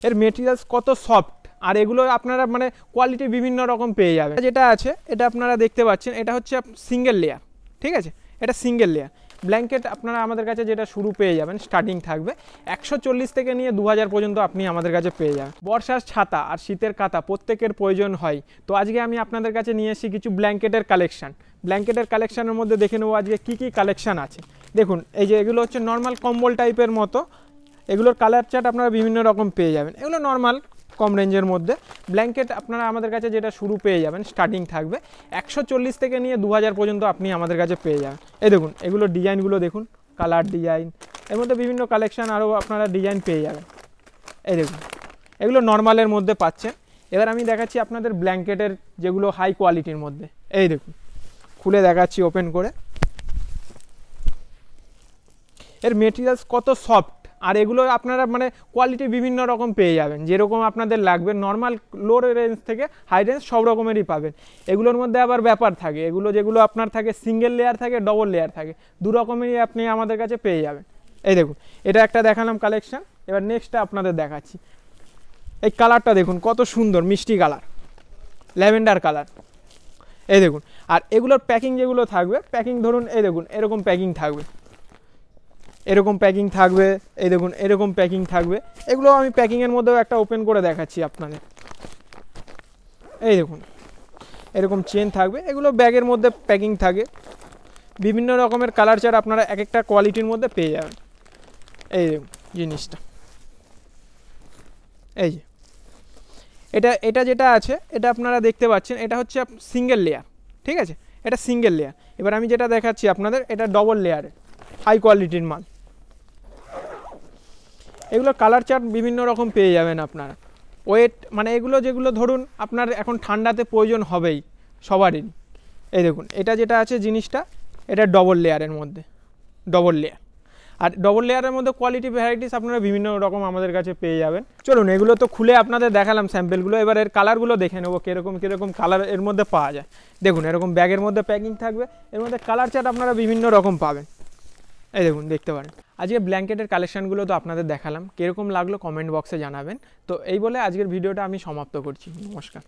এর মেটেরিয়ালস কত সফট, আর এগুলো আপনারা মানে কোয়ালিটি বিভিন্ন রকম পেয়ে যাবেন। যেটা আছে এটা আপনারা দেখতে পাচ্ছেন, এটা হচ্ছে সিঙ্গেল লেয়ার, ঠিক আছে, এটা সিঙ্গেল লেয়ার ব্ল্যাঙ্কেট। আপনারা আমাদের কাছে যেটা শুরু পেয়ে যাবেন, স্টার্টিং থাকবে 140 থেকে নিয়ে 2000 পর্যন্ত আপনি আমাদের কাছে পেয়ে যাবেন। বর্ষার ছাতা আর শীতের কাঁথা প্রত্যেকের প্রয়োজন হয়, তো আজকে আমি আপনাদের কাছে নিয়ে এসেছি কিছু ব্ল্যাঙ্কেটের কালেকশান। ব্ল্যাঙ্কেটের কালেকশানের মধ্যে দেখে নেবো আজকে কী কী কালেকশান আছে। দেখুন এই যে এগুলো হচ্ছে নর্মাল কম্বল টাইপের মতো, এগুলোর কালার চার্ট আপনারা বিভিন্ন রকম পেয়ে যাবেন। এগুলো নর্মাল কম রেঞ্জের মধ্যে ব্ল্যাঙ্কেট আপনারা আমাদের কাছে যেটা শুরু পেয়ে যাবেন, স্টার্টিং থাকবে 140 থেকে নিয়ে 2000 পর্যন্ত আপনি আমাদের কাছে পেয়ে যাবেন। এই দেখুন এগুলোর ডিজাইনগুলো দেখুন, কালার ডিজাইন, এর মধ্যে বিভিন্ন কালেকশান আরও আপনারা ডিজাইন পেয়ে যাবেন। এই দেখুন এগুলো নর্মালের মধ্যে পাচ্ছেন। এবার আমি দেখাচ্ছি আপনাদের ব্ল্যাঙ্কেটের যেগুলো হাই কোয়ালিটির মধ্যে। এই দেখুন খুলে দেখাচ্ছি ওপেন করে, এর মেটেরিয়ালস কত সফট, আর এগুলো আপনারা মানে কোয়ালিটি বিভিন্ন রকম পেয়ে যাবেন, যেরকম আপনাদের লাগবে। নর্মাল লো রেঞ্জ থেকে হাই রেঞ্জ সব রকমেরই পাবেন। এগুলোর মধ্যে আবার ব্যাপার থাকে, এগুলো যেগুলো আপনার থাকে সিঙ্গেল লেয়ার থাকে, ডবল লেয়ার থাকে, দু রকমেরই আপনি আমাদের কাছে পেয়ে যাবেন। এই দেখুন এটা একটা দেখালাম কালেকশান। এবার নেক্সটটা আপনাদের দেখাচ্ছি। এই কালারটা দেখুন কত সুন্দর মিষ্টি কালার, ল্যাভেন্ডার কালার। এই দেখুন, আর এগুলোর প্যাকিং যেগুলো থাকবে, প্যাকিং ধরুন এই দেখুন এরকম প্যাকিং থাকবে, এরকম প্যাকিং থাকবে, এই দেখুন এরকম প্যাকিং থাকবে। এগুলো আমি প্যাকিংয়ের মধ্যেও একটা ওপেন করে দেখাচ্ছি আপনাদের। এই দেখুন এরকম চেন থাকবে, এগুলো ব্যাগের মধ্যে প্যাকিং থাকে, বিভিন্ন রকমের কালার চার্ট আপনারা এক একটা কোয়ালিটির মধ্যে পেয়ে যাবেন। এই দেখুন জিনিসটা, এই যে এটা যেটা আছে এটা আপনারা দেখতে পাচ্ছেন, এটা হচ্ছে সিঙ্গেল লেয়ার, ঠিক আছে, এটা সিঙ্গেল লেয়ার। এবার আমি যেটা দেখাচ্ছি আপনাদের, এটা ডবল লেয়ারের হাই কোয়ালিটির মাল। এগুলো কালার চার্ট বিভিন্ন রকম পেয়ে যাবেন আপনারা। ওয়েট মানে এগুলো যেগুলো ধরুন আপনার এখন ঠান্ডাতে প্রয়োজন হবেই সবারই। এই দেখুন এটা যেটা আছে জিনিসটা, এটা ডবল লেয়ারের মধ্যে, ডবল লেয়ার। আর ডবল লেয়ারের মধ্যে কোয়ালিটি ভ্যারাইটিস আপনারা বিভিন্ন রকম আমাদের কাছে পেয়ে যাবেন। চলুন এগুলো তো খুলে আপনাদের দেখালাম স্যাম্পেলগুলো, এবার এর কালারগুলো দেখে নেবো কীরকম কালার এর মধ্যে পাওয়া যায়। দেখুন এরকম ব্যাগের মধ্যে প্যাকিং থাকবে, এর মধ্যে কালার চার্ট আপনারা বিভিন্ন রকম পাবেন। এই দেখুন দেখতে পারেন। আজকে ব্ল্যাঙ্কেটের কালেকশানগুলো তো আপনাদের দেখালাম, কীরকম লাগলো কমেন্ট বক্সে জানাবেন। তো এই বলে আজকের ভিডিওটা আমি সমাপ্ত করছি। নমস্কার।